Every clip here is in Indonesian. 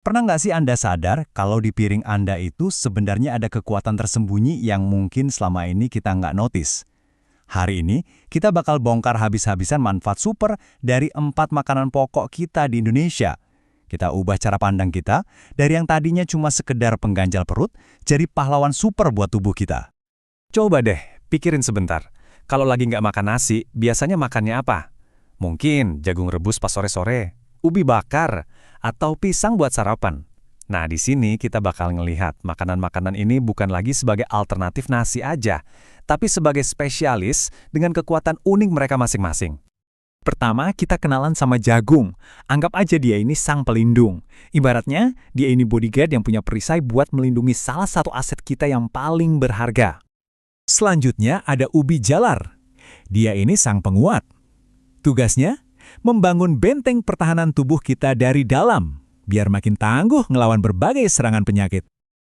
Pernah nggak sih Anda sadar kalau di piring Anda itu sebenarnya ada kekuatan tersembunyi yang mungkin selama ini kita nggak notice? Hari ini, kita bakal bongkar habis-habisan manfaat super dari 4 makanan pokok kita di Indonesia. Kita ubah cara pandang kita dari yang tadinya cuma sekedar pengganjal perut, jadi pahlawan super buat tubuh kita. Coba deh, pikirin sebentar. Kalau lagi nggak makan nasi, biasanya makannya apa? Mungkin jagung rebus pas sore-sore, ubi bakar, atau pisang buat sarapan. Nah, di sini kita bakal ngelihat makanan-makanan ini bukan lagi sebagai alternatif nasi aja, tapi sebagai spesialis dengan kekuatan unik mereka masing-masing. Pertama, kita kenalan sama jagung. Anggap aja dia ini sang pelindung. Ibaratnya, dia ini bodyguard yang punya perisai buat melindungi salah satu aset kita yang paling berharga. Selanjutnya ada ubi jalar. Dia ini sang penguat. Tugasnya, membangun benteng pertahanan tubuh kita dari dalam, biar makin tangguh ngelawan berbagai serangan penyakit.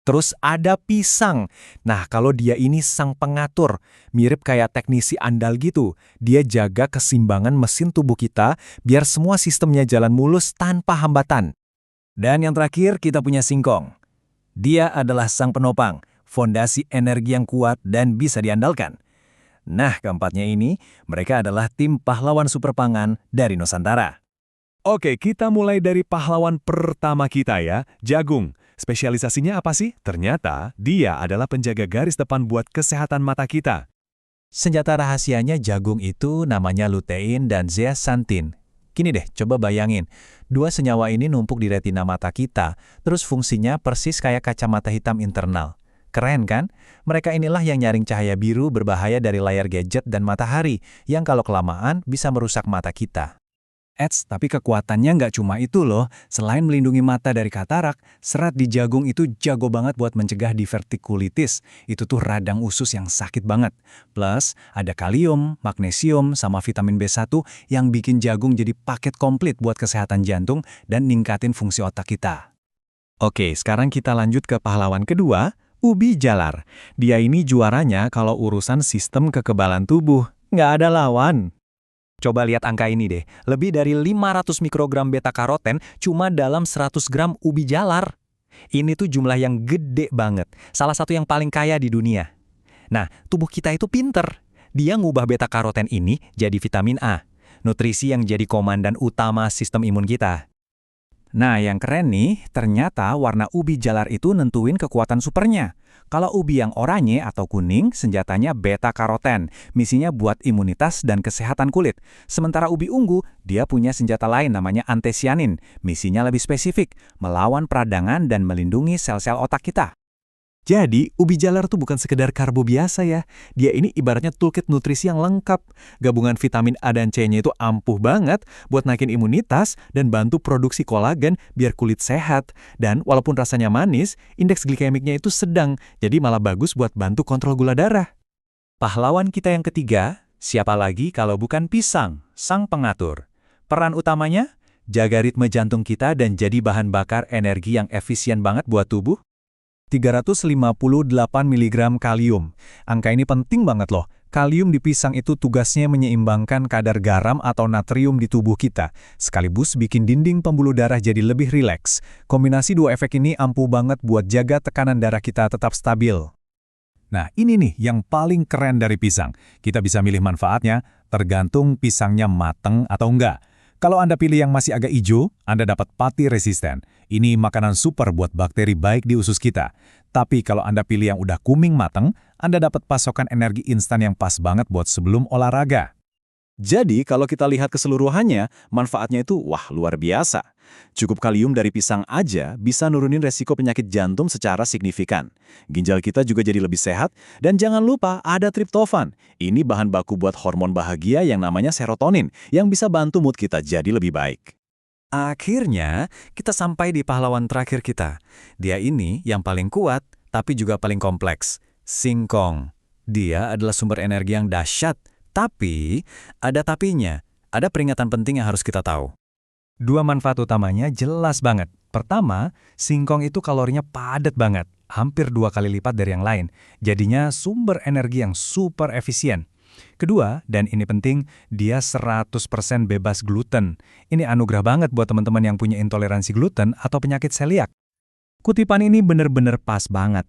Terus ada pisang. Nah, kalau dia ini sang pengatur, mirip kayak teknisi andal gitu. Dia jaga keseimbangan mesin tubuh kita biar semua sistemnya jalan mulus tanpa hambatan. Dan yang terakhir kita punya singkong. Dia adalah sang penopang, fondasi energi yang kuat dan bisa diandalkan. Nah, keempatnya ini, mereka adalah tim pahlawan super pangan dari Nusantara. Oke, kita mulai dari pahlawan pertama kita ya, jagung. Spesialisasinya apa sih? Ternyata dia adalah penjaga garis depan buat kesehatan mata kita. Senjata rahasianya jagung itu namanya lutein dan zeaxanthin. Gini deh, coba bayangin. Dua senyawa ini numpuk di retina mata kita, terus fungsinya persis kayak kacamata hitam internal. Keren kan? Mereka inilah yang nyaring cahaya biru berbahaya dari layar gadget dan matahari, yang kalau kelamaan bisa merusak mata kita. Tapi kekuatannya nggak cuma itu loh. Selain melindungi mata dari katarak, serat di jagung itu jago banget buat mencegah divertikulitis. Itu tuh radang usus yang sakit banget. Plus, ada kalium, magnesium, sama vitamin B1 yang bikin jagung jadi paket komplit buat kesehatan jantung dan ningkatin fungsi otak kita. Oke, sekarang kita lanjut ke pahlawan kedua, ubi jalar. Dia ini juaranya kalau urusan sistem kekebalan tubuh. Nggak ada lawan. Coba lihat angka ini deh, lebih dari 500 mikrogram beta-karoten cuma dalam 100 gram ubi jalar. Ini tuh jumlah yang gede banget, salah satu yang paling kaya di dunia. Nah, tubuh kita itu pinter. Dia ngubah beta-karoten ini jadi vitamin A, nutrisi yang jadi komandan utama sistem imun kita. Nah, yang keren nih, ternyata warna ubi jalar itu nentuin kekuatan supernya. Kalau ubi yang oranye atau kuning, senjatanya beta-karoten. Misinya buat imunitas dan kesehatan kulit. Sementara ubi ungu, dia punya senjata lain namanya antesianin. Misinya lebih spesifik, melawan peradangan dan melindungi sel-sel otak kita. Jadi, ubi jalar tuh bukan sekedar karbo biasa ya. Dia ini ibaratnya toolkit nutrisi yang lengkap. Gabungan vitamin A dan C-nya itu ampuh banget buat naikin imunitas dan bantu produksi kolagen biar kulit sehat. Dan walaupun rasanya manis, indeks glikemiknya itu sedang, jadi malah bagus buat bantu kontrol gula darah. Pahlawan kita yang ketiga, siapa lagi kalau bukan pisang, sang pengatur. Peran utamanya, jaga ritme jantung kita dan jadi bahan bakar energi yang efisien banget buat tubuh. 358 mg kalium. Angka ini penting banget loh. Kalium di pisang itu tugasnya menyeimbangkan kadar garam atau natrium di tubuh kita, sekaligus bikin dinding pembuluh darah jadi lebih rileks. Kombinasi dua efek ini ampuh banget buat jaga tekanan darah kita tetap stabil. Nah, ini nih yang paling keren dari pisang. Kita bisa milih manfaatnya, tergantung pisangnya mateng atau enggak. Kalau Anda pilih yang masih agak hijau, Anda dapat pati resisten. Ini makanan super buat bakteri baik di usus kita. Tapi kalau Anda pilih yang udah kuming mateng, Anda dapat pasokan energi instan yang pas banget buat sebelum olahraga. Jadi, kalau kita lihat keseluruhannya, manfaatnya itu wah luar biasa. Cukup kalium dari pisang aja bisa nurunin resiko penyakit jantung secara signifikan. Ginjal kita juga jadi lebih sehat, dan jangan lupa ada triptofan. Ini bahan baku buat hormon bahagia yang namanya serotonin, yang bisa bantu mood kita jadi lebih baik. Akhirnya, kita sampai di pahlawan terakhir kita. Dia ini yang paling kuat, tapi juga paling kompleks. Singkong. Dia adalah sumber energi yang dahsyat. Tapi, ada tapinya. Ada peringatan penting yang harus kita tahu. Dua manfaat utamanya jelas banget. Pertama, singkong itu kalorinya padat banget. Hampir 2 kali lipat dari yang lain. Jadinya sumber energi yang super efisien. Kedua, dan ini penting, dia 100% bebas gluten. Ini anugerah banget buat teman-teman yang punya intoleransi gluten atau penyakit seliak. Kutipan ini benar-benar pas banget.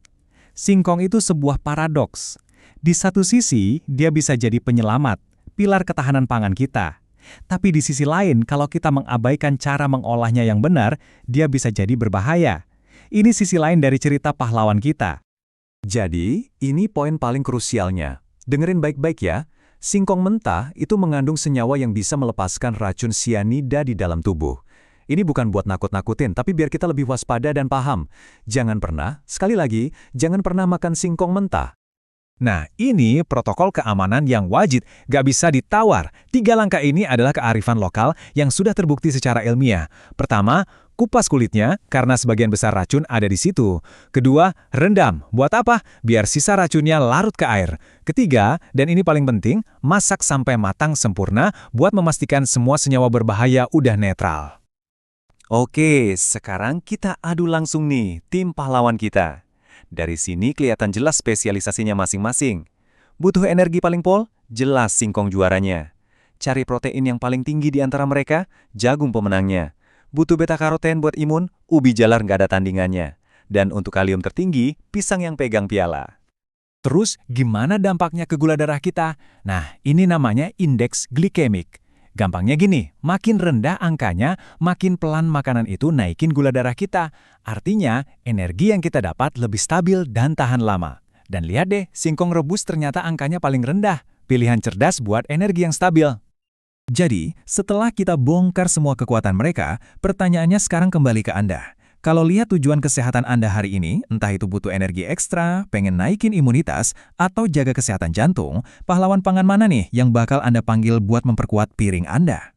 Singkong itu sebuah paradoks. Di satu sisi, dia bisa jadi penyelamat, pilar ketahanan pangan kita. Tapi di sisi lain, kalau kita mengabaikan cara mengolahnya yang benar, dia bisa jadi berbahaya. Ini sisi lain dari cerita pahlawan kita. Jadi, ini poin paling krusialnya. Dengerin baik-baik ya, singkong mentah itu mengandung senyawa yang bisa melepaskan racun sianida di dalam tubuh. Ini bukan buat nakut-nakutin, tapi biar kita lebih waspada dan paham. Jangan pernah, sekali lagi, jangan pernah makan singkong mentah. Nah, ini protokol keamanan yang wajib, gak bisa ditawar. 3 langkah ini adalah kearifan lokal yang sudah terbukti secara ilmiah. Pertama, kupas kulitnya, karena sebagian besar racun ada di situ. Kedua, rendam. Buat apa? Biar sisa racunnya larut ke air. Ketiga, dan ini paling penting, masak sampai matang sempurna buat memastikan semua senyawa berbahaya udah netral. Oke, sekarang kita adu langsung nih, tim pahlawan kita. Dari sini kelihatan jelas spesialisasinya masing-masing. Butuh energi paling pol? Jelas singkong juaranya. Cari protein yang paling tinggi di antara mereka? Jagung pemenangnya. Butuh beta-karoten buat imun? Ubi jalar nggak ada tandingannya. Dan untuk kalium tertinggi, pisang yang pegang piala. Terus, gimana dampaknya ke gula darah kita? Nah, ini namanya indeks glikemik. Gampangnya gini, makin rendah angkanya, makin pelan makanan itu naikin gula darah kita. Artinya, energi yang kita dapat lebih stabil dan tahan lama. Dan lihat deh, singkong rebus ternyata angkanya paling rendah. Pilihan cerdas buat energi yang stabil. Jadi, setelah kita bongkar semua kekuatan mereka, pertanyaannya sekarang kembali ke Anda. Kalau lihat tujuan kesehatan Anda hari ini, entah itu butuh energi ekstra, pengen naikin imunitas, atau jaga kesehatan jantung, pahlawan pangan mana nih yang bakal Anda panggil buat memperkuat piring Anda?